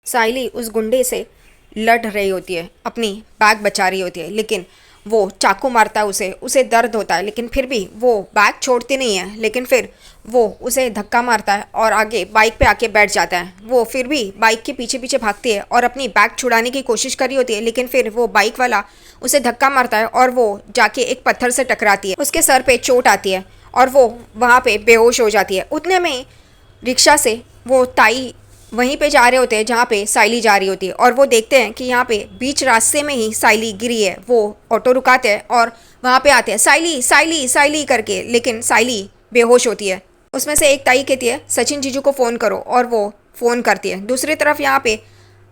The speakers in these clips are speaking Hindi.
साइली उस गुंडे से लड़ रही होती है, अपनी बैग बचा रही होती है, लेकिन वो चाकू मारता है उसे दर्द होता है, लेकिन फिर भी वो बैग छोड़ती नहीं है। लेकिन फिर वो उसे धक्का मारता है और आगे बाइक पे आके बैठ जाता है। वो फिर भी बाइक के पीछे पीछे भागती है और अपनी बैग छुड़ाने की कोशिश कर रही होती है, लेकिन फिर वो बाइक वाला उसे धक्का मारता है और वो जाके एक पत्थर से टकराती है। उसके सर पे चोट आती है और वो वहाँ पे बेहोश हो जाती है। उतने में रिक्शा से वो ताई वहीं पे जा रहे होते हैं जहाँ पे साइली जा रही होती है, और वो देखते हैं कि यहाँ पे बीच रास्ते में ही साइली गिरी है। वो ऑटो रुकाते हैं और वहाँ पे आते हैं साइली साइली साइली करके, लेकिन साइली बेहोश होती है। उसमें से एक ताई कहती है सचिन जीजू को फ़ोन करो, और वो फ़ोन करती है। दूसरी तरफ यहाँ पे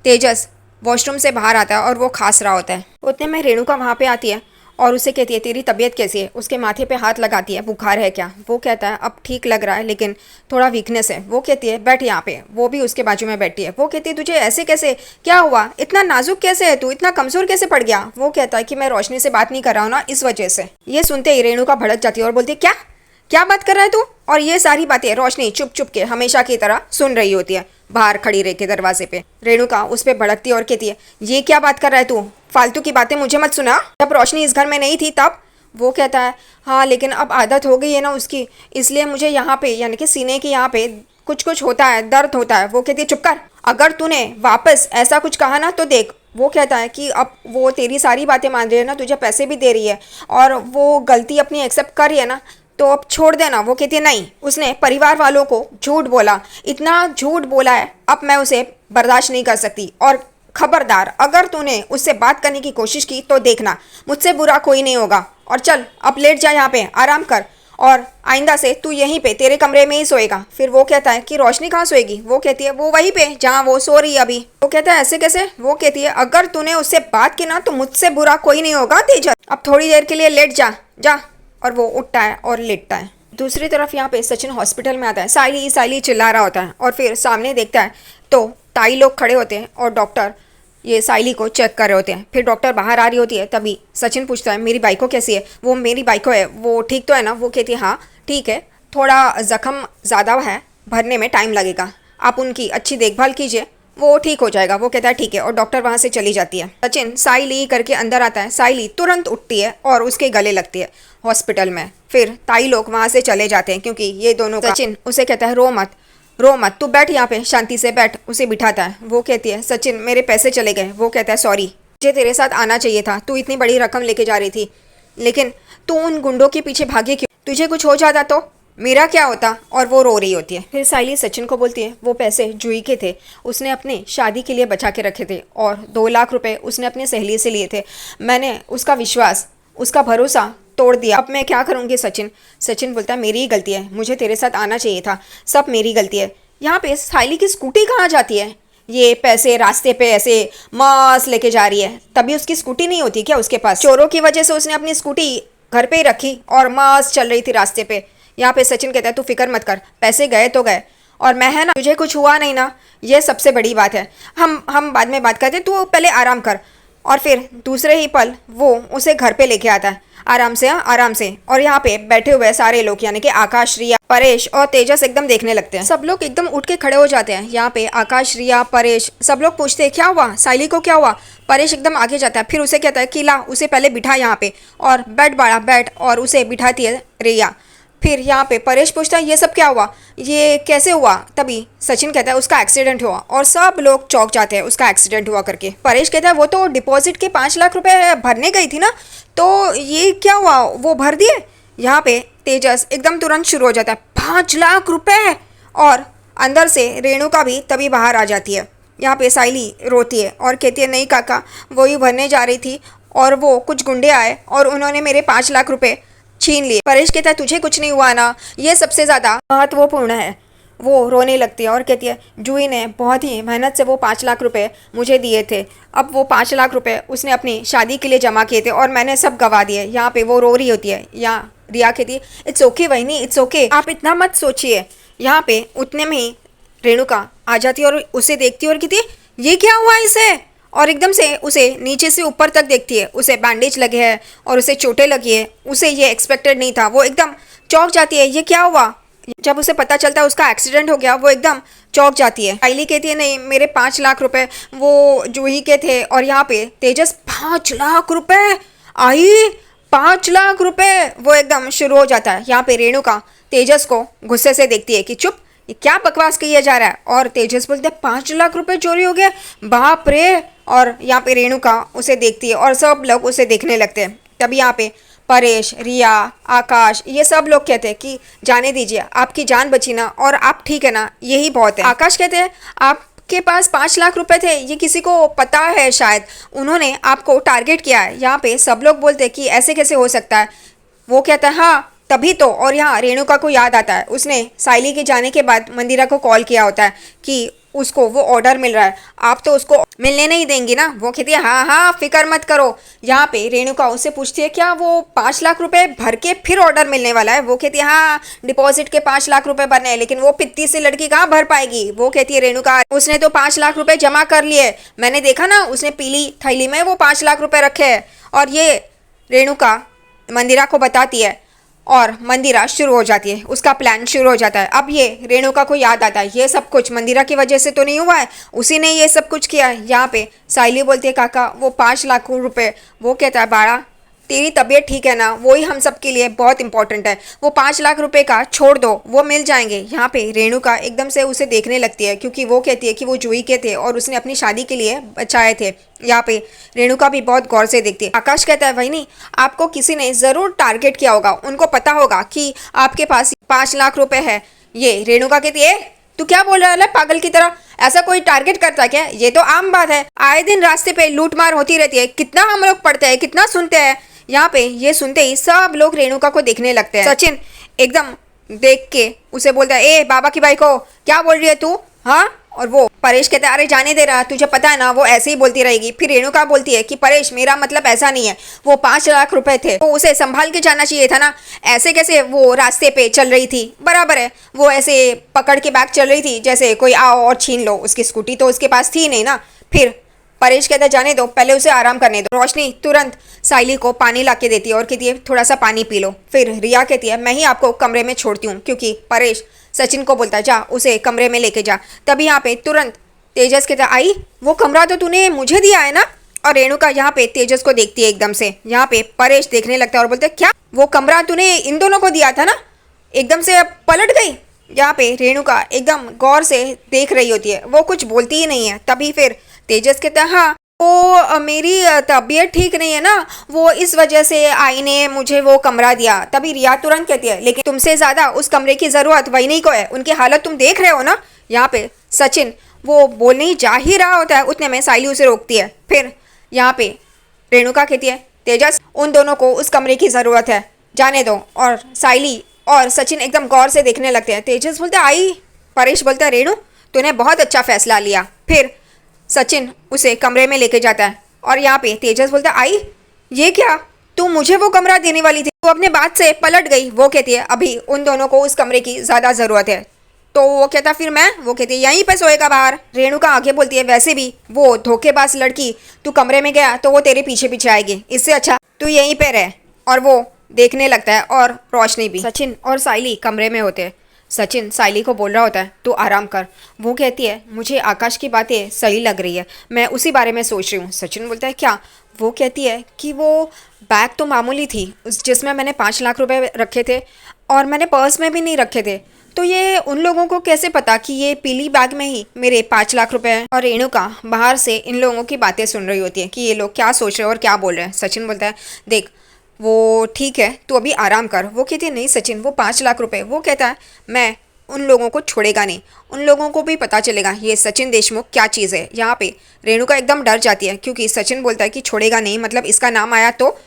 तेजस वॉशरूम से बाहर आता है और वो खांस रहा होता है। उतने में रेणुका वहाँ पे आती है और उसे कहती है तेरी तबीयत कैसी है। उसके माथे पे हाथ लगाती है, बुखार है क्या। वो कहता है अब ठीक लग रहा है, लेकिन थोड़ा वीकनेस है। वो कहती है बैठ यहाँ पे। वो भी उसके बाजू में बैठी है। वो कहती है तुझे ऐसे कैसे, क्या हुआ, इतना नाजुक कैसे है तू, इतना कमज़ोर कैसे पड़ गया। वो कहता है कि मैं रोशनी से बात नहीं कर रहा हूँ ना, इस वजह से। ये सुनते ही रेणुका भड़क जाती है और बोलती है क्या क्या बात कर रहा है तू। और ये सारी बातें रोशनी चुप चुप के हमेशा की तरह सुन रही होती है बाहर खड़ी रह के दरवाजे पे। रेणुका उस पर भड़कती है और कहती है ये क्या बात कर रहा है तू, फालतू की बातें मुझे मत सुना। जब रोशनी इस घर में नहीं थी तब। वो कहता है हाँ लेकिन अब आदत हो गई है ना उसकी, इसलिए मुझे यहाँ पे यानी कि सीने के यहाँ पे कुछ कुछ होता है, दर्द होता है। वो कहती है चुप कर, अगर तूने वापस ऐसा कुछ कहा ना तो देख। वो कहता है कि अब वो तेरी सारी बातें मान रही है ना, तुझे पैसे भी दे रही है और वो गलती अपनी एक्सेप्ट कर रही है ना, तो अब छोड़ देना। वो कहती है नहीं, उसने परिवार वालों को झूठ बोला, इतना झूठ बोला है, अब मैं उसे बर्दाश्त नहीं कर सकती। और खबरदार अगर तूने उससे बात करने की कोशिश की तो देखना मुझसे बुरा कोई नहीं होगा। और चल अब लेट जा यहाँ पे, आराम कर, और आइंदा से तू यहीं पे तेरे कमरे में ही सोएगा। फिर वो कहता है कि रोशनी कहाँ सोएगी। वो कहती है वो वहीं पे जहाँ वो सो रही है अभी। वो कहता है ऐसे कैसे। वो कहती है अगर तूने उससे बात की ना तो मुझसे बुरा कोई नहीं होगा तेजस, अब थोड़ी देर के लिए लेट जा जा। और वो उठता है और लेटता है। दूसरी तरफ यहाँ पे सचिन हॉस्पिटल में आता है। साइली साइली चिल्ला रहा होता है और फिर सामने देखता है तो ताई लोग खड़े होते हैं और डॉक्टर ये साइली को चेक कर रहे होते हैं। फिर डॉक्टर बाहर आ रही होती है, तभी सचिन पूछता है मेरी बाइको कैसी है। वो मेरी बाइको है, वो ठीक तो है ना। वो कहती है हाँ ठीक है, थोड़ा ज़ख्म ज़्यादा है, भरने में टाइम लगेगा, आप उनकी अच्छी देखभाल कीजिए, वो ठीक हो जाएगा। वो कहता है ठीक है, और डॉक्टर वहाँ से चली जाती है। सचिन साइली करके अंदर आता है। साइली तुरंत उठती है और उसके गले लगती है हॉस्पिटल में। फिर ताई लोग वहाँ से चले जाते हैं क्योंकि ये दोनों सचिन उसे कहता है रो मत रो मत, तू बैठ यहाँ पे शांति से बैठ। उसे बिठाता है। वो कहती है सचिन मेरे पैसे चले गए। वो कहता है सॉरी, मुझे तेरे साथ आना चाहिए था, तू इतनी बड़ी रकम लेके जा रही थी, लेकिन तू उन गुंडों के पीछे भागी क्यों, तुझे कुछ हो जाता तो मेरा क्या होता। और वो रो रही होती है। फिर साइली सचिन को बोलती है वो पैसे जूही के थे, उसने अपने शादी के लिए बचा के रखे थे, और 2 लाख रुपए उसने अपनी सहेली से लिए थे। मैंने उसका विश्वास, उसका भरोसा तोड़ दिया, अब मैं क्या करूँगी सचिन। सचिन बोलता है मेरी ही गलती है, मुझे तेरे साथ आना चाहिए था, सब मेरी गलती है। यहाँ पे साइली की स्कूटी कहाँ जाती है, ये पैसे रास्ते पे ऐसे मास लेके जा रही है, तभी उसकी स्कूटी नहीं होती क्या उसके पास। चोरों की वजह से उसने अपनी स्कूटी घर पे ही रखी और मास चल रही थी रास्ते पे। यहाँ पे सचिन कहता है तू फिक्र मत कर, पैसे गए तो गए, और मैं है ना, तुझे कुछ हुआ नहीं ना, ये सबसे बड़ी बात है। हम बाद में बात करते, तू पहले आराम कर। और फिर दूसरे ही पल वो उसे घर पे लेके आता है आराम से, आराम से। और यहाँ पे बैठे हुए सारे लोग यानी कि आकाश, रिया, परेश और तेजस एकदम देखने लगते हैं। सब लोग एकदम उठ के खड़े हो जाते हैं। यहाँ पे आकाश, रिया, परेश सब लोग पूछते हैं क्या हुआ, साइली को क्या हुआ। परेश एकदम आगे जाता है, फिर उसे कहता है कि ला उसे पहले बिठा यहाँ पे, और बैठ बाड़ा बैठ, और उसे बिठाती है रिया। फिर यहाँ पे परेश पूछता है ये सब क्या हुआ, ये कैसे हुआ। तभी सचिन कहता है उसका एक्सीडेंट हुआ, और सब लोग चौंक जाते हैं उसका एक्सीडेंट हुआ करके। परेश कहता है वो तो डिपॉजिट के 5 लाख रुपए भरने गई थी ना, तो ये क्या हुआ, वो भर दिए। यहाँ पे तेजस एकदम तुरंत शुरू हो जाता है 5 लाख रुपए, और अंदर से रेणुका भी तभी बाहर आ जाती है। यहाँ पे साइली रोती है और कहती है नहीं काका, वही भरने जा रही थी और वो कुछ गुंडे आए और उन्होंने मेरे 5 लाख रुपए छीन लिए। परेश कहता है तुझे कुछ नहीं हुआ ना, ये सबसे ज़्यादा महत्वपूर्ण है। वो रोने लगती है और कहती है जूही ने बहुत ही मेहनत से वो 5 लाख रुपए मुझे दिए थे, अब वो 5 लाख रुपए उसने अपनी शादी के लिए जमा किए थे और मैंने सब गवा दिए। यहाँ पे वो रो रही होती है। यहाँ रिया कहती है इट्स ओके वहीनी, इट्स ओके, आप इतना मत सोचिए। यहाँ पे उतने में ही रेणुका आ जाती है और उसे देखती है और कहती है ये क्या हुआ इसे, और एकदम से उसे नीचे से ऊपर तक देखती है, उसे बैंडेज लगे हैं और उसे चोटें लगी है। उसे ये एक्सपेक्टेड नहीं था, वो एकदम चौंक जाती है ये क्या हुआ, जब उसे पता चलता है उसका एक्सीडेंट हो गया, वो एकदम चौंक जाती है। साइली कहती है नहीं, मेरे 5 लाख रुपए वो जूही के थे। और यहाँ पे तेजस 5 लाख रुपए, आई 5 लाख रुपए, वो एकदम शुरू हो जाता है। यहाँ पे रेणुका तेजस को गुस्से से देखती है कि चुप, ये क्या बकवास किया जा रहा है। और तेजस बोलते हैं 5 लाख रुपए चोरी हो गए, बाप रे। और यहाँ पे रेणुका उसे देखती है और सब लोग उसे देखने लगते हैं। तभी यहाँ पे परेश, रिया, आकाश, ये सब लोग कहते हैं कि जाने दीजिए, आपकी जान बची ना और आप ठीक है ना, यही बहुत है। आकाश कहते हैं आपके पास 5 लाख रुपए थे, ये किसी को पता है, शायद उन्होंने आपको टारगेट किया है। यहाँ पे सब लोग बोलते हैं कि ऐसे कैसे हो सकता है। वो कहता है हाँ तभी तो। और यहाँ रेणुका को याद आता है, उसने साइली के जाने के बाद मंदिरा को कॉल किया होता है कि उसको वो ऑर्डर मिल रहा है, आप तो उसको मिलने नहीं देंगी ना। वो कहती है हाँ हाँ फिक्र मत करो। यहाँ पे रेणुका उससे पूछती है क्या वो 5 लाख रुपए भर के फिर ऑर्डर मिलने वाला है। वो कहती है हाँ, डिपॉजिट के 5 लाख रुपए भरने हैं, लेकिन वो पित्ती सी लड़की कहाँ भर पाएगी। वो कहती है रेणुका उसने तो 5 लाख रुपए जमा कर लिए, मैंने देखा ना, उसने पीली थैली में वो 5 लाख रुपए रखे हैं। और ये रेणुका मंदिरा को बताती है और मंदिरा शुरू हो जाती है, उसका प्लान शुरू हो जाता है। अब ये रेणुका को याद आता है ये सब कुछ मंदिरा की वजह से तो नहीं हुआ है, उसी ने ये सब कुछ किया है। यहाँ पे साइली बोलती है काका वो 5 लाख रुपए। वो कहता है बाड़ा तेरी तबीयत ठीक है ना, वही हम सब के लिए बहुत इंपॉर्टेंट है, वो 5 लाख रुपए का छोड़ दो, वो मिल जाएंगे। यहाँ पे रेणुका एकदम से उसे देखने लगती है क्योंकि वो कहती है कि वो जूही के थे और उसने अपनी शादी के लिए बचाए थे। यहाँ पे रेणुका भी बहुत गौर से देखती है। आकाश कहता है वही नहीं, आपको किसी ने ज़रूर टारगेट किया होगा, उनको पता होगा कि आपके पास 5 लाख रुपए है। ये रेणुका कहती है तू क्या बोल रहा है पागल की तरह, ऐसा कोई टारगेट करता है क्या, ये तो आम बात है, आए दिन रास्ते पे लूटमार होती रहती है, कितना हम लोग पढ़ते हैं, कितना सुनते हैं। यहाँ पे ये सुनते ही सब लोग रेणुका को देखने लगते हैं। सचिन एकदम देख के उसे बोलता है ए बाबा की भाई को क्या बोल रही है तू, हाँ। और वो परेश कहता है अरे जाने दे रहा, तुझे पता है ना वो ऐसे ही बोलती रहेगी। फिर रेणुका बोलती है कि परेश मेरा मतलब ऐसा नहीं है, वो 5 लाख रुपए थे, तो उसे संभाल के जाना चाहिए था ना, ऐसे कैसे वो रास्ते पे चल रही थी, बराबर है वो ऐसे पकड़ के बैग चल रही थी जैसे कोई आओ और छीन लो, उसकी स्कूटी तो उसके पास थी नहीं ना। फिर परेश कहता जाने दो, पहले उसे आराम करने दो। रोशनी तुरंत साइली को पानी ला के देती है और कहती है थोड़ा सा पानी पी लो। फिर रिया कहती है मैं ही आपको कमरे में छोड़ती हूँ, क्योंकि परेश सचिन को बोलता है जा उसे कमरे में लेके जा। तभी यहाँ पे तुरंत तेजस कहता आई वो कमरा तो तूने मुझे दिया है ना। और रेणुका यहाँ पे तेजस को देखती है एकदम से। यहाँ पे परेश देखने लगता है और बोलते है क्या वो कमरा तूने इन दोनों को दिया था ना। एकदम से पलट गई। यहाँ पे रेणुका एकदम गौर से देख रही होती है, वो कुछ बोलती ही नहीं है। तभी फिर तेजस कहता है हाँ वो मेरी तबीयत ठीक नहीं है ना, वो इस वजह से आई ने मुझे वो कमरा दिया। तभी रिया तुरंत कहती है लेकिन तुमसे ज़्यादा उस कमरे की ज़रूरत वही नहीं को है, उनकी हालत तुम देख रहे हो ना। यहाँ पे सचिन वो बोलने ही जा ही रहा होता है, उतने में साइली उसे रोकती है। फिर यहाँ पे रेणुका कहती है तेजस उन दोनों को उस कमरे की ज़रूरत है, जाने दो। और साइली और सचिन एकदम गौर से देखने लगते हैं। तेजस बोलते आई, परेश बोलता है रेणु तूने बहुत अच्छा फैसला लिया। फिर सचिन उसे कमरे में लेके जाता है और यहाँ पे तेजस बोलता है आई ये क्या, तू मुझे वो कमरा देने वाली थी, वो अपने बात से पलट गई। वो कहती है अभी उन दोनों को उस कमरे की ज़्यादा ज़रूरत है। तो वो कहता फिर मैं, वो कहती है यहीं पे सोएगा बाहर। रेणुका आगे बोलती है वैसे भी वो धोखेबाज लड़की, तू कमरे में गया तो वो तेरे पीछे पीछे आएगी, इससे अच्छा तू यहीं पे रह। और वो देखने लगता है और रोशनी भी। सचिन और साइली कमरे में होते हैं। सचिन साइली को बोल रहा होता है तू आराम कर। वो कहती है मुझे आकाश की बातें सही लग रही है, मैं उसी बारे में सोच रही हूँ। सचिन बोलता है क्या। वो कहती है कि वो बैग तो मामूली थी जिसमें मैंने 5 लाख रुपए रखे थे और मैंने पर्स में भी नहीं रखे थे, तो ये उन लोगों को कैसे पता कि ये पीली बैग में ही मेरे 5 लाख रुपए हैं। और रेणुका बाहर से इन लोगों की बातें सुन रही होती है कि ये लोग क्या सोच रहे हैं और क्या बोल रहे हैं। सचिन बोलता है देख वो ठीक है तू अभी आराम कर। वो कहती है नहीं सचिन वो 5 लाख रुपए। वो कहता है मैं उन लोगों को छोड़ेगा नहीं, उन लोगों को भी पता चलेगा ये सचिन देशमुख क्या चीज़ है। यहाँ पे रेणुका एकदम डर जाती है क्योंकि सचिन बोलता है कि छोड़ेगा नहीं, मतलब इसका नाम आया तो।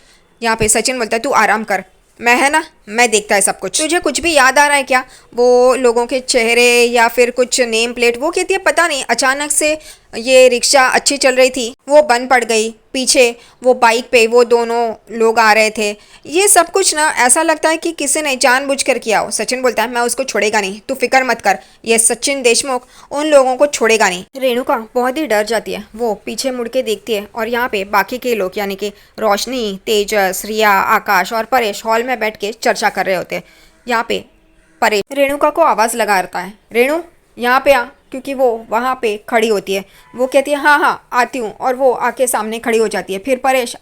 यहाँ पे सचिन बोलता है तू आराम कर, मैं है ना, मैं देखता है सब कुछ। तुझे कुछ भी याद आ रहा है क्या, वो लोगों के चेहरे या फिर कुछ नेम प्लेट। वो कहती है पता नहीं, अचानक से ये रिक्शा अच्छी चल रही थी वो बंद पड़ गई, पीछे वो बाइक पे वो दोनों लोग आ रहे थे, ये सब कुछ ना ऐसा लगता है कि किसी ने जानबूझकर किया हो। सचिन बोलता है मैं उसको छोड़ेगा नहीं, तू फिक्र मत कर, ये सचिन देशमुख उन लोगों को छोड़ेगा नहीं। रेणुका बहुत ही डर जाती है, वो पीछे मुड़ के देखती है और यहाँ पे बाकी के लोग यानी कि रोशनी, तेजस, रिया, आकाश और परेश हॉल में बैठ के चर्चा कर रहे होते हैं। यहाँ पे परेश रेणुका को आवाज़ लगाता है, रेणु यहाँ पे आ, क्योंकि वो वहाँ पे खड़ी होती है। वो कहती है हाँ हाँ आती हूँ, और वो आके सामने खड़ी हो जाती है। फिर परेश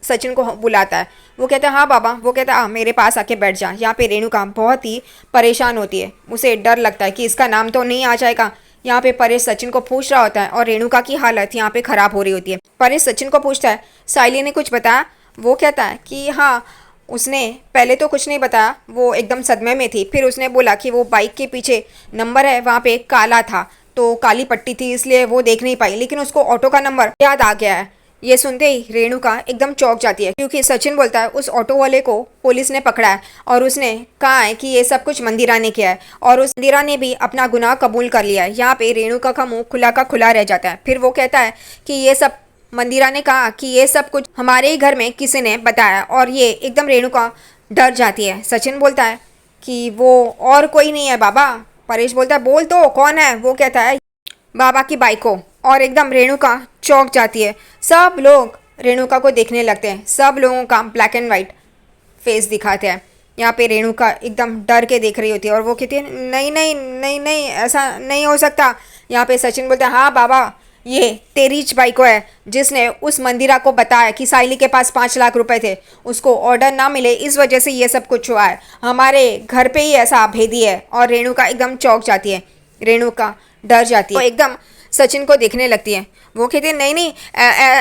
सचिन को बुलाता है। वो कहता है हाँ बाबा। वो कहता है मेरे पास आके बैठ जा। यहाँ पे रेणुका बहुत ही परेशान होती है, उसे डर लगता है कि इसका नाम तो नहीं आ जाएगा। यहाँ पे परेश सचिन को पूछ रहा होता है और रेणुका की हालत यहाँ पे ख़राब हो रही होती है। परेश सचिन को पूछता है साइली ने कुछ बताया? वो कहता है कि हाँ, उसने पहले तो कुछ नहीं बताया, वो एकदम सदमे में थी। फिर उसने बोला कि वो बाइक के पीछे नंबर है वहाँ पे काला था, तो काली पट्टी थी इसलिए वो देख नहीं पाई, लेकिन उसको ऑटो का नंबर याद आ गया है। ये सुनते ही रेणुका एकदम चौंक जाती है, क्योंकि सचिन बोलता है उस ऑटो वाले को पुलिस ने पकड़ा है और उसने कहा है कि ये सब कुछ मंदिरा ने किया है, और उस मंदिरा ने भी अपना गुनाह कबूल कर लिया है। यहाँ पे रेणुका का मुंह खुला का खुला रह जाता है। फिर वो कहता है कि ये सब मंदिरा ने कहा कि ये सब कुछ हमारे ही घर में किसी ने बताया, और ये एकदम रेणुका डर जाती है। सचिन बोलता है कि वो और कोई नहीं है बाबा। परेश बोलता है बोल तो कौन है? वो कहता है बाबा की बाइक हो, और एकदम रेणुका चौंक जाती है। सब लोग रेणुका को देखने लगते हैं। सब लोगों का ब्लैक एंड वाइट फेस दिखाते हैं। यहाँ पे रेणुका एकदम डर के देख रही होती है और वो कहती है नहीं नहीं नहीं नहीं, ऐसा नहीं हो सकता। यहाँ पे सचिन बोलता है हाँ बाबा, ये तेरीच बाई को है जिसने उस मंदिरा को बताया कि साइली के पास 5 लाख रुपए थे, उसको ऑर्डर ना मिले, इस वजह से ये सब कुछ हुआ है। हमारे घर पे ही ऐसा भेदी है। और रेणुका एकदम चौंक जाती है, रेणुका डर जाती है, वो एकदम सचिन को देखने लगती है। वो कहती है नहीं नहीं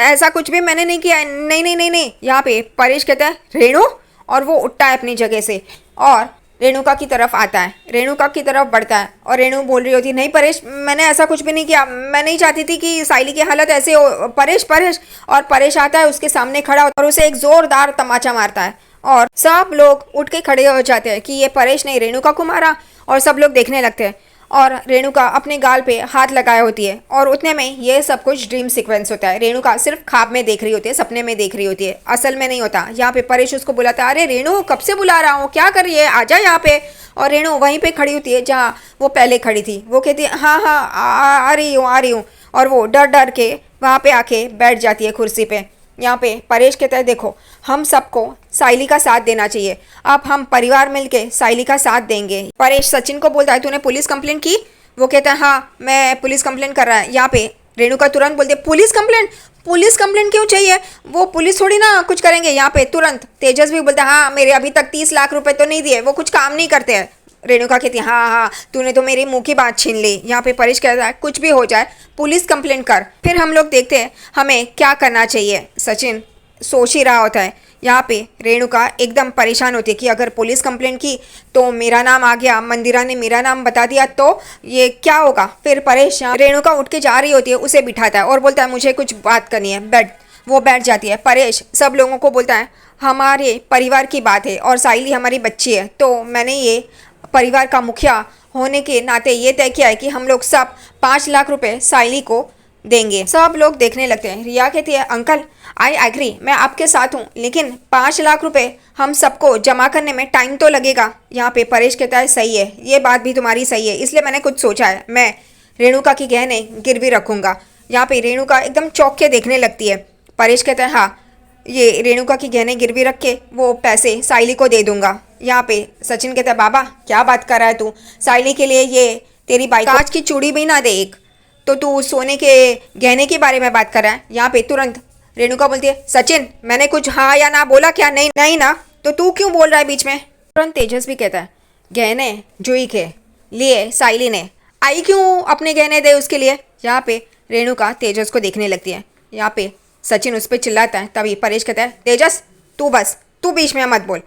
ऐसा कुछ भी मैंने नहीं किया है, नहीं नहीं नहीं नहीं। यहाँ पे परेश कहता है रेणु, और वो उठता है अपनी जगह से और रेणुका की तरफ आता है, रेणुका की तरफ बढ़ता है। और रेणु बोल रही होती है नहीं परेश, मैंने ऐसा कुछ भी नहीं किया, मैं नहीं चाहती थी कि साइली की हालत ऐसे हो। परेश परेश, और परेश आता है उसके सामने खड़ा होता है और उसे एक जोरदार तमाचा मारता है, और सब लोग उठ के खड़े हो जाते हैं कि ये परेश ने रेणुका को मारा। और सब लोग देखने लगते हैं, और रेणुका अपने गाल पे हाथ लगाए होती है। और उतने में ये सब कुछ ड्रीम सीक्वेंस होता है। रेणुका सिर्फ ख्वाब में देख रही होती है, सपने में देख रही होती है, असल में नहीं होता। यहाँ पे परेश उसको बुलाता है अरे रेणु कब से बुला रहा हूँ, क्या कर रही है, आजा यहाँ पे। और रेणु वहीं पे खड़ी होती है जहाँ वो पहले खड़ी थी। वो कहती है हाँ हाँ आ रही हूँ आ रही हूँ, और वो डर डर के वहाँ पे आके बैठ जाती है कुर्सी पे। यहाँ पे परेश कहता है देखो, हम सबको साइली का साथ देना चाहिए, अब हम परिवार मिलके साइली का साथ देंगे। परेश सचिन को बोलता है तूने पुलिस कंप्लेंट की? वो कहता है हाँ मैं पुलिस कंप्लेंट कर रहा है। यहाँ पे रेणुका तुरंत बोलती है पुलिस कंप्लेंट? पुलिस कंप्लेंट क्यों चाहिए, वो पुलिस थोड़ी ना कुछ करेंगे। यहाँ पे तुरंत तेजस भी बोलता है हाँ मेरे अभी तक 30 लाख रुपए तो नहीं दिए, वो कुछ काम नहीं करते हैं। रेणुका कहती है हाँ हाँ तूने तो मेरी मुंह की बात छीन ली। यहाँ पे परेश कहता है कुछ भी हो जाए पुलिस कंप्लेंट कर, फिर हम लोग देखते हैं हमें क्या करना चाहिए। सचिन सोच ही रहा होता है। यहाँ पे रेणुका एकदम परेशान होती है कि अगर पुलिस कंप्लेंट की तो मेरा नाम आ गया, मंदिरा ने मेरा नाम बता दिया तो ये क्या होगा। फिर परेश रेणुका उठ के जा रही होती है, उसे बिठाता है और बोलता है मुझे कुछ बात करनी है, वो बैठ जाती है। परेश सब लोगों को बोलता है हमारे परिवार की बात है और साइली हमारी बच्ची है, तो मैंने ये परिवार का मुखिया होने के नाते ये तय किया है कि हम लोग सब 5 लाख रुपए साइली को देंगे। सब लोग देखने लगते हैं। रिया कहती है अंकल आई एग्री, मैं आपके साथ हूँ, लेकिन 5 लाख रुपए हम सबको जमा करने में टाइम तो लगेगा। यहाँ पे परेश कहता है सही है, ये बात भी तुम्हारी सही है, इसलिए मैंने कुछ सोचा है, मैं रेणुका की गहने गिरवी रखूँगा। यहाँ पे रेणुका एकदम चौंक के देखने लगती है। परेश कहता है हाँ ये रेणुका की गहने गिरवी रख के वो पैसे साइली को दे दूंगा। यहाँ पे सचिन कहता है बाबा क्या बात कर रहा है तू, साइली के लिए ये तेरी बाइक कांच की चूड़ी भी ना दे एक, तो तू सोने के गहने के बारे में बात कर रहा है। यहाँ पे तुरंत रेणुका बोलती है सचिन मैंने कुछ हाँ या ना बोला क्या? नहीं नहीं ना, तो तू क्यों बोल रहा है बीच में? तुरंत तेजस भी कहता है गहने जुई के लिए साइली ने, आई क्यों अपने गहने दे उसके लिए। यहाँ पे रेणुका तेजस को देखने लगती है। यहाँ पे सचिन उस पर चिल्लाता है, तभी परेश कहता है तेजस तू बस, तू बीच में मत बोल,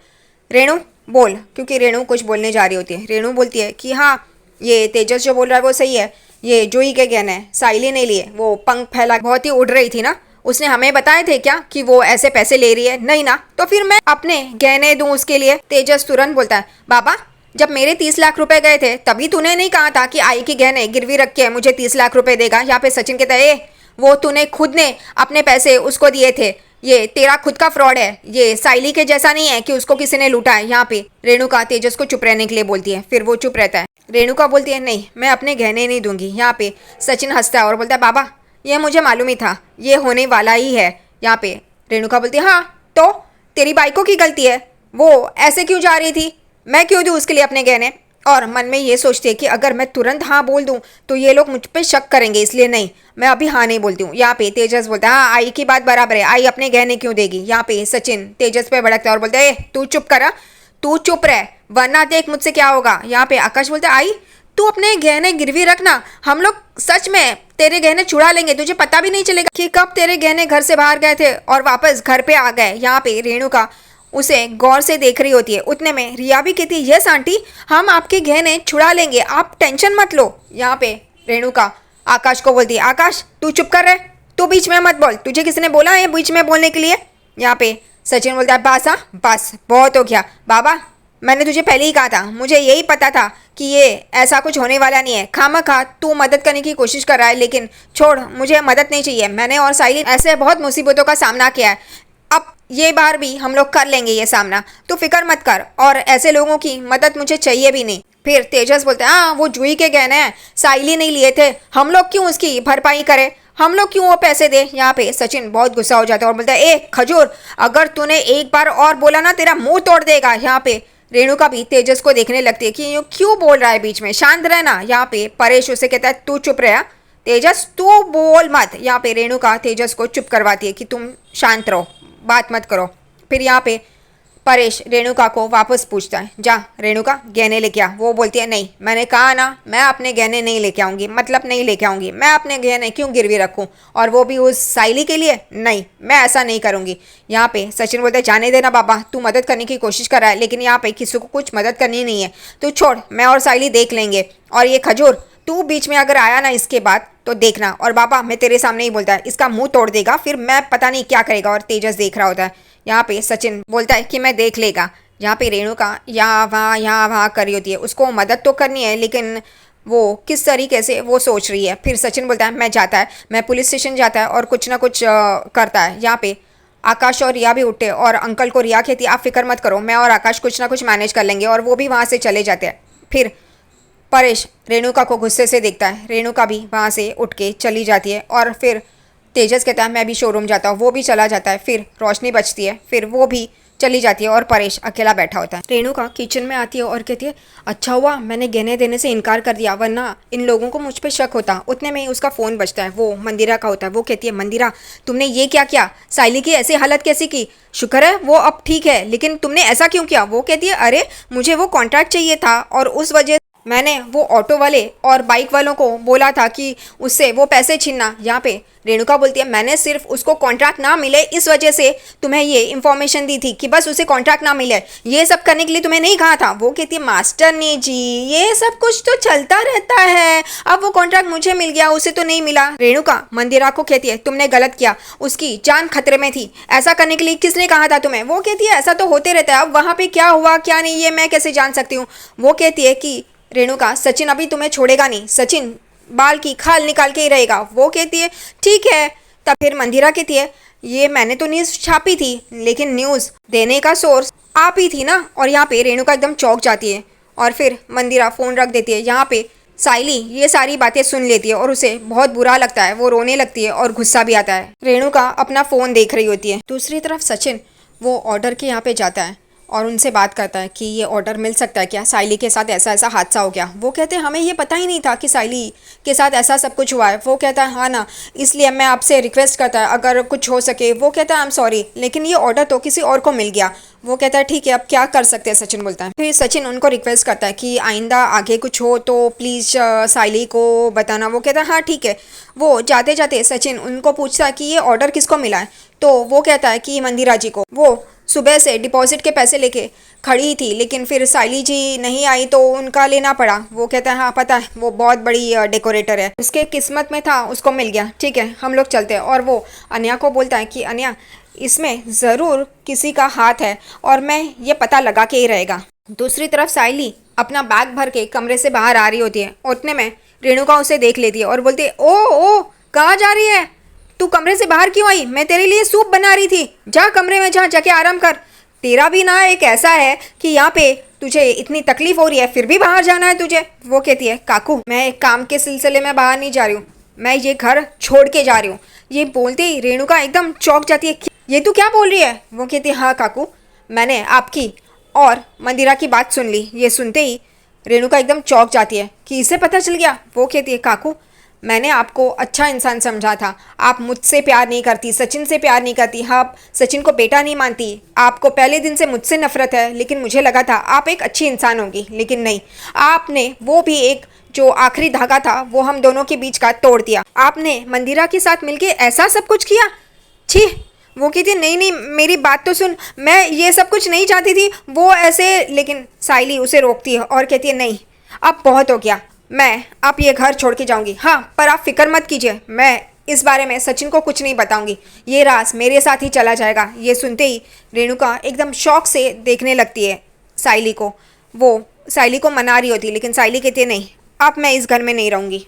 रेणु बोल, क्योंकि रेणु कुछ बोलने जा रही होती है। रेणु बोलती है कि हाँ ये तेजस जो बोल रहा है वो सही है, ये जूही के गहने साइली ने लिए, वो पंख फैला बहुत ही उड़ रही थी ना, उसने हमें बताए थे क्या कि वो ऐसे पैसे ले रही है? नहीं ना, तो फिर मैं अपने गहने दूं उसके लिए। तेजस तुरंत बोलता है बाबा जब मेरे 30 लाख रुपए गए थे तभी तूने नहीं कहा था कि आई के गहने गिरवी रख के मुझे 30 लाख रुपए देगा। यहाँ पे सचिन कहता है वो तूने खुद ने अपने पैसे उसको दिए थे, ये तेरा खुद का फ्रॉड है, ये साइली के जैसा नहीं है कि उसको किसी ने लूटा है। यहाँ पे रेणुका तेजस को चुप रहने के लिए बोलती है, फिर वो चुप रहता है। रेणुका बोलती है नहीं मैं अपने गहने नहीं दूंगी। यहाँ पे सचिन हंसता है और बोलता है बाबा ये मुझे मालूम ही था, ये होने वाला ही है। यहाँ पे रेणुका बोलती है हाँ तो तेरी बाइकों की गलती है, वो ऐसे क्यों जा रही थी, मैं क्यों दूँ उसके लिए अपने गहने। और मन में ये सोचती है कि अगर मैं तुरंत हाँ बोल दूं तो ये लोग मुझ पे शक करेंगे, इसलिए नहीं, मैं अभी हाँ नहीं बोलती हूँ। यहाँ पे तेजस बोलता है हाँ आई की बात बराबर है, आई अपने गहने क्यों देगी। यहाँ पे सचिन तेजस पे भड़कता है और बोलता है तू चुप करा, तू चुप रह वरना देख मुझसे क्या होगा। यहाँ पे आकाश बोलता है आई तू अपने गहने गिरवी रखना, हम लोग सच में तेरे गहने छुड़ा लेंगे, तुझे पता भी नहीं चलेगा कि कब तेरे गहने घर से बाहर गए थे और वापस घर पे आ गए। यहाँ पे रेणुका उसे गौर से देख रही होती है। उतने में रिया भी कहती है यस आंटी, हम आपके गहने छुड़ा लेंगे, आप टेंशन मत लो। यहाँ पे रेणुका आकाश को बोलती है आकाश तू चुप कर रहे, तू बीच में मत बोल, तुझे किसने बोला है बीच में बोलने के लिए। यहाँ पे सचिन बोलता है बस हाँ बस बहुत हो गया बाबा, मैंने तुझे पहले ही कहा था, मुझे यही पता था कि ये ऐसा कुछ होने वाला नहीं है, खामखा तू मदद करने की कोशिश कर रहा है, लेकिन छोड़ मुझे मदद नहीं चाहिए, मैंने और साइली ऐसे बहुत मुसीबतों का सामना किया है, अब ये बार भी हम लोग कर लेंगे ये सामना, तो फिक्र मत कर, और ऐसे लोगों की मदद मुझे चाहिए भी नहीं। फिर तेजस बोलते हैं हाँ वो जूही के गहने हैं, साइली नहीं लिए थे, हम लोग क्यों उसकी भरपाई करें, हम लोग क्यों वो पैसे दे। यहाँ पे सचिन बहुत गुस्सा हो जाता है और बोलता है ए खजूर, अगर तूने एक बार और बोला ना तेरा मुंह तोड़ देगा। यहाँ पे रेणुका भी तेजस को देखने लगती है कि ये क्यों बोल रहा है बीच में, शांत रहना। यहाँ पे परेश उसे कहता है तू चुप रहा तेजस, तू बोल मत। यहाँ पे रेणुका तेजस को चुप करवाती है कि तुम शांत रहो, बात मत करो। फिर यहाँ पे परेश रेणुका को वापस पूछता है जा रेणुका गहने लेके आ। वो बोलती है नहीं, मैंने कहा ना मैं अपने गहने नहीं लेके आऊँगी, मतलब नहीं लेके आऊँगी, मैं अपने गहने क्यों गिरवी रखूँ, और वो भी उस साइली के लिए, नहीं मैं ऐसा नहीं करूँगी। यहाँ पे सचिन बोलते हैं जाने देना बाबा, तू मदद करने की कोशिश कर रहा है लेकिन यहाँ पे किसी को कुछ मदद करनी नहीं है, तू छोड़, मैं और साइली देख लेंगे। और ये खजूर तू बीच में अगर आया ना इसके बाद तो देखना, और बाबा मैं तेरे सामने ही बोलता है इसका मुंह तोड़ देगा, फिर मैं पता नहीं क्या करेगा। और तेजस देख रहा होता है। यहाँ पे सचिन बोलता है कि मैं देख लेगा। यहाँ पे रेणुका यहाँ वहाँ कर रही होती है, उसको मदद तो करनी है लेकिन वो किस तरीके से वो सोच रही है। फिर सचिन बोलता है मैं जाता है, मैं पुलिस स्टेशन जाता है और कुछ ना कुछ करता है। यहाँ पे आकाश और रिया भी उठते और अंकल को रिया कहती है आप फिक्र मत करो, मैं और आकाश कुछ ना कुछ मैनेज कर लेंगे, और वो भी वहाँ से चले जाते हैं। फिर परेश रेणुका को गुस्से से देखता है, रेणुका भी वहाँ से उठ के चली जाती है। और फिर तेजस कहता है मैं भी शोरूम जाता हूँ, वो भी चला जाता है। फिर रोशनी बचती है, फिर वो भी चली जाती है और परेश अकेला बैठा होता है। रेणुका किचन में आती है और कहती है अच्छा हुआ मैंने गहने देने से इनकार कर दिया, वरना इन लोगों को मुझ पे शक होता। उतने में उसका फ़ोन बजता है, वो मंदिरा का होता है। वो कहती है मंदिरा तुमने ये क्या किया, साइली की ऐसी हालत कैसी की, शुक्र है वो अब ठीक है, लेकिन तुमने ऐसा क्यों किया। वो कहती है अरे मुझे वो कॉन्ट्रैक्ट चाहिए था और उस वजह मैंने वो ऑटो वाले और बाइक वालों को बोला था कि उससे वो पैसे छीनना। यहाँ पे रेणुका बोलती है मैंने सिर्फ उसको कॉन्ट्रैक्ट ना मिले इस वजह से तुम्हें ये इन्फॉर्मेशन दी थी कि बस उसे कॉन्ट्रैक्ट ना मिले, ये सब करने के लिए तुम्हें नहीं कहा था। वो कहती है मास्टरनी जी ये सब कुछ तो चलता रहता है, अब वो कॉन्ट्रैक्ट मुझे मिल गया उसे तो नहीं मिला। रेणुका मंदिरा को कहती है तुमने गलत किया, उसकी जान खतरे में थी, ऐसा करने के लिए किसने कहा था तुम्हें। वो कहती है ऐसा तो होते रहता है, अब वहाँ पे क्या हुआ क्या नहीं ये मैं कैसे जान सकती हूँ। वो कहती है कि रेणुका सचिन अभी तुम्हें छोड़ेगा नहीं, सचिन बाल की खाल निकाल के ही रहेगा। वो कहती है ठीक है। तब फिर मंदिरा कहती है ये मैंने तो न्यूज़ छापी थी लेकिन न्यूज़ देने का सोर्स आप ही थी ना। और यहाँ पे रेणुका एकदम चौंक जाती है और फिर मंदिरा फ़ोन रख देती है। यहाँ पे साइली ये सारी बातें सुन लेती है और उसे बहुत बुरा लगता है, वो रोने लगती है और गुस्सा भी आता है। रेणुका अपना फ़ोन देख रही होती है। दूसरी तरफ सचिन वो ऑर्डर के यहाँ पे जाता है और उनसे बात करता है कि ये ऑर्डर मिल सकता है क्या, साइली के साथ ऐसा ऐसा हादसा हो गया। वो कहते हैं हमें ये पता ही नहीं था कि साइली के साथ ऐसा सब कुछ हुआ है। वो कहता है हाँ ना, इसलिए मैं आपसे रिक्वेस्ट करता है अगर कुछ हो सके। वो कहता है आई एम सॉरी लेकिन ये ऑर्डर तो किसी और को मिल गया। वो कहता है ठीक है अब क्या कर सकते हैं, सचिन बोलता है। फिर सचिन उनको रिक्वेस्ट करता है कि आइंदा आगे कुछ हो तो प्लीज़ साइली को बताना। वो कहता है हाँ ठीक है। वो जाते जाते सचिन उनको पूछता है कि ये ऑर्डर किसको मिला है, तो वो कहता है कि मंदिरा जी को। वो सुबह से डिपॉजिट के पैसे लेके खड़ी थी लेकिन फिर साइली जी नहीं आई तो उनका लेना पड़ा। वो कहता है हाँ पता है वो बहुत बड़ी डेकोरेटर है, उसके किस्मत में था उसको मिल गया, ठीक है हम लोग चलते हैं। और वो अनया को बोलता है कि अनया इसमें ज़रूर किसी का हाथ है और मैं ये पता लगा के ही रहेगा। दूसरी तरफ साइली अपना बैग भर के कमरे से बाहर आ रही होती है। उतने में रेणुका उसे देख लेती है और बोलती है ओ कहाँ जा रही है, तू कमरे से बाहर क्यों आई, मैं तेरे लिए सूप बना रही थी, जा कमरे में जा, जाके आराम कर। तेरा भी ना एक ऐसा है कि यहाँ पे तुझे इतनी तकलीफ हो रही है फिर भी बाहर जाना है तुझे। वो कहती है काकू मैं एक काम के सिलसिले में बाहर नहीं जा रही हूँ, मैं ये घर छोड़ के जा रही हूँ। ये बोलते ही रेणुका एकदम चौंक जाती है, ये तू क्या बोल रही है। वो कहती है हाँ काकू मैंने आपकी और मंदिरा की बात सुन ली। ये सुनते ही रेणुका एकदम चौंक जाती है कि इसे पता चल गया। वो कहती है काकू, मैंने आपको अच्छा इंसान समझा था, आप मुझसे प्यार नहीं करती, सचिन से प्यार नहीं करती, आप सचिन को बेटा नहीं मानती, आपको पहले दिन से मुझसे नफरत है, लेकिन मुझे लगा था आप एक अच्छी इंसान होगी, लेकिन नहीं, आपने वो भी एक जो आखिरी धागा था वो हम दोनों के बीच का तोड़ दिया। आपने मंदिरा के साथ मिलके ऐसा सब कुछ किया। छी। वो कहती है नहीं नहीं मेरी बात तो सुन, मैं ये सब कुछ नहीं चाहती थी, वो ऐसे, लेकिन साइली उसे रोकती है और कहती है नहीं, अब बहुत हो गया, मैं अब ये घर छोड़ के जाऊंगी। हाँ पर आप फिक्र मत कीजिए, मैं इस बारे में सचिन को कुछ नहीं बताऊंगी, ये राज मेरे साथ ही चला जाएगा। ये सुनते ही रेणुका एकदम शौक से देखने लगती है साइली को। वो साइली को मना रही होती है, लेकिन साइली कहती है नहीं, अब मैं इस घर में नहीं रहूंगी।